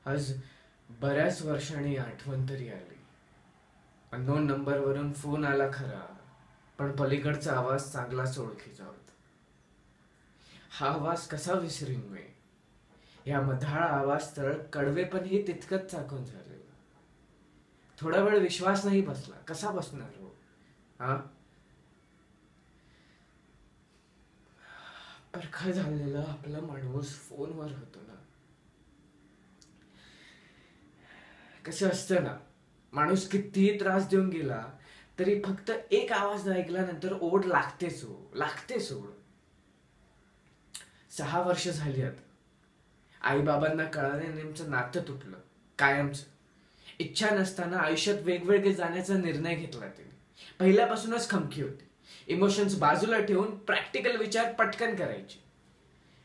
आज बऱ्याच वर्षांनी आठवण तरी आली. अननोन नंबरवरून फोन आला खरा, पण पलीकडचा आवाज चांगलाच ओळखीचा होता. हा आवाज कसा विसरीन मी? या मधाळ आवाज तर कडवेपणही तितकंच चाकून झालेलं. थोडा वेळ विश्वास नाही बसला. कसा बसणार हो? हा, परखा झालेला आपला माणूस फोनवर होतो ना. कसं असतं ना, माणूस कितीही त्रास देऊन गेला तरी फक्त एक आवाज ऐकल्यानंतर ओढ लागतेच हो, लागतेच ओढ. 6 वर्ष झाली आता. आई बाबांना कळाले नेमचं नातं तुटलं कायमचं. इच्छा नसताना आयुष्यात वेगवेगळे जाण्याचा निर्णय घेतला तिने. पहिल्यापासूनच खमकी होती. इमोशन्स बाजूला ठेवून प्रॅक्टिकल विचार पटकन करायचे.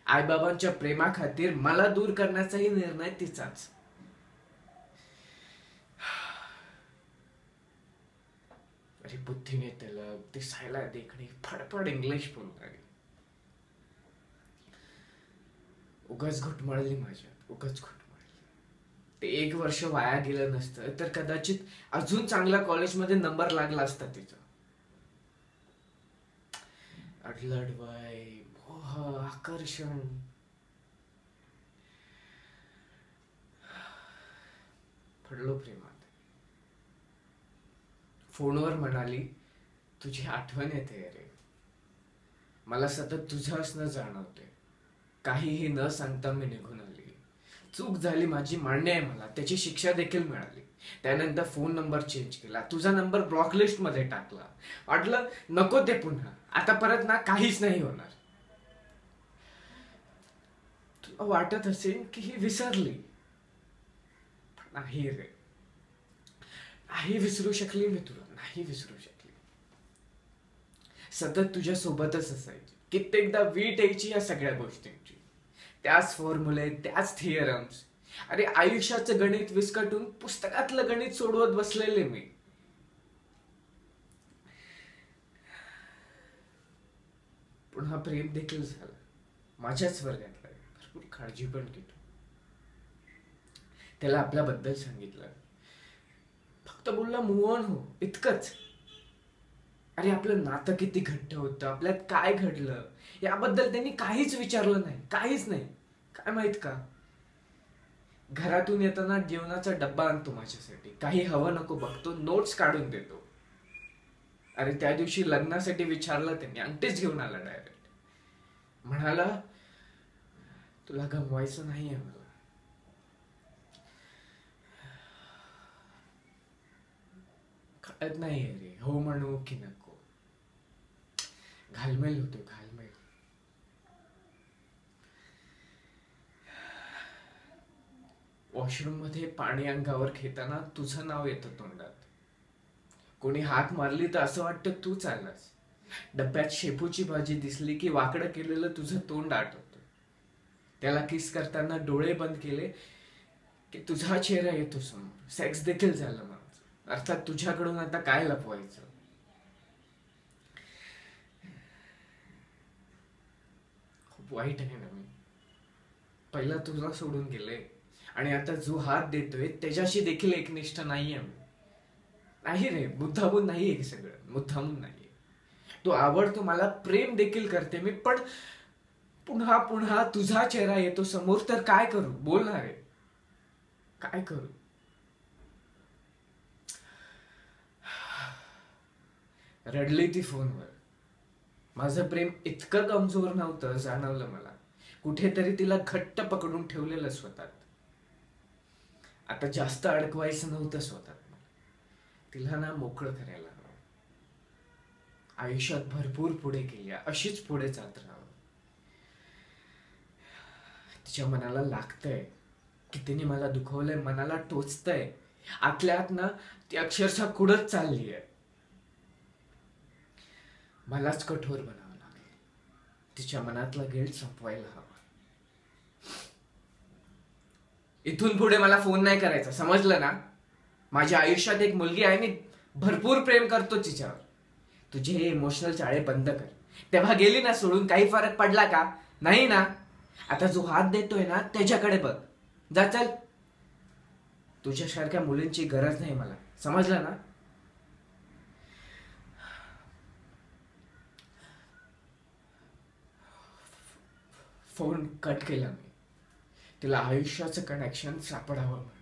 आईबाबांच्या प्रेमाखातीर मला दूर करण्याचाही निर्णय तिचाच. अरे बुद्धीने तलग, दिसायला देखणी, फडफड इंग्लिश बोलणारी. उगाच घुटमळली माझ्यात, उगाच घुटमळली. ते 1 वर्ष वाया गेलं नसतं तर कदाचित अजून चांगल्या कॉलेजमध्ये नंबर लागला असता तिचा. अडलड वय, मोह, आकर्षण. पडलो प्रेमात. फोनवर म्हणाली, तुझी आठवण येते रे. मला सतत तुझं असणं जाणवते. काहीही न सांगता मी निघून आली. चूक झाली माझी, मान्य आहे मला. त्याची शिक्षा देखील मिळाली. त्यानंतर फोन नंबर चेंज केला, तुझा नंबर ब्लॉक लिस्ट मध्ये टाकला. वाटलं नको ते पुन्हा. आता परत ना काहीच नाही होणार. तुला वाटत असेल की ही विसरली, पण नाही रे. नाही विसरू शकली मी तुला, नाही विसरू शकली. सतत तुझ्या सोबतच असायची. कित्येकदा वीट यायची या सगळ्या गोष्टींची. त्याच फॉर्म्युले, त्याच थिअरम्स. अरे आयुष्याचं गणित विस्कटून पुस्तकातलं गणित सोडवत बसलेले मी. पुन्हा प्रेम देखील झालं. माझ्याच वर्गातला. भरपूर काळजी पण केली. त्याला आपल्याबद्दल सांगितलं. फक्त बोलला मूव्ह ऑन हो, इतकंच. अरे आपलं नातं किती घट्ट होतं, आपल्यात काय घडलं याबद्दल त्यांनी काहीच विचारलं नाही, काहीच नाही. काय माहित का, घरातून येताना जेवणाचा डब्बा आणतो माझ्यासाठी. काही हवं नको बघतो, नोट्स काढून देतो. अरे त्या दिवशी लग्नासाठी विचारलं त्यांनी, अंगठीच घेऊन आला डायरेक्ट. म्हणाला तुला गमवायचं नाहीये मला. कळत नाहीये रे, हो म्हणू की नको. घालमेल होतो, घालमेल. वॉशरूम मध्ये पाणी अंगावर घेताना तुझं नाव येतं तोंडात. कोणी हाक मारली तर असं वाटतं तूच आलास. डब्यात शेपूची भाजी दिसली की वाकडं केलेलं तुझं तोंड आठवतं. त्याला किस करताना डोळे बंद केले की तुझा चेहरा येतो समोर. सेक्स देखील झालं माझं. अर्थात तुझ्याकडून आता काय लपवायचं. खूप वाईट आहे ना मी. पहिला तुला सोडून गेले आणि आता जो हात देतोय त्याच्याशी देखील एकनिष्ठ नाहीये मी. नाही रे, मुद्दामून नाहीये हे सगळं, मुद्दामून नाहीये. तो आवडतो मला, प्रेम देखील करते मी, पण पुन्हा पुन्हा तुझा चेहरा येतो समोर तर काय करू? बोलणार आहे, काय करू? रडली ती फोनवर. माझं प्रेम इतकं कमजोर नव्हतं जाणवलं मला. कुठेतरी तिला घट्ट पकडून ठेवलेलं स्वतःत. आता जास्त अडकवायचं नव्हतं स्वतःत. तिला ना मोकळं करायला हवं. आयुष्यात भरपूर पुढे गेल्या, अशीच पुढे जात राहावं. तिच्या मनाला लागतंय की तिने मला दुखवलंय, मनाला टोचतंय. आतल्या आत ना ती अक्षरशः कुडत चालली आहे. मलाच कठोर बनावं लागेल. तिच्या मनातला गिल्ट संपवायला हवा. इथून पुढे मला फोन नाही करायचा, समजलं ना? माझ्या आयुष्यात एक मुलगी आहे, मी भरपूर प्रेम करतो तिच्यावर. तुझे हे इमोशनल चाळे बंद कर. तेव्हा गेली ना सोडून, काही फरक पडला का? नाही ना. आता जो हात देतोय ना त्याच्याकडे बघ. जा चल. तुझ्यासारख्या मुलींची गरज नाही मला, समजलं ना? फोन कट केला मी. तिला आयुष्याचं कनेक्शन सापडावं.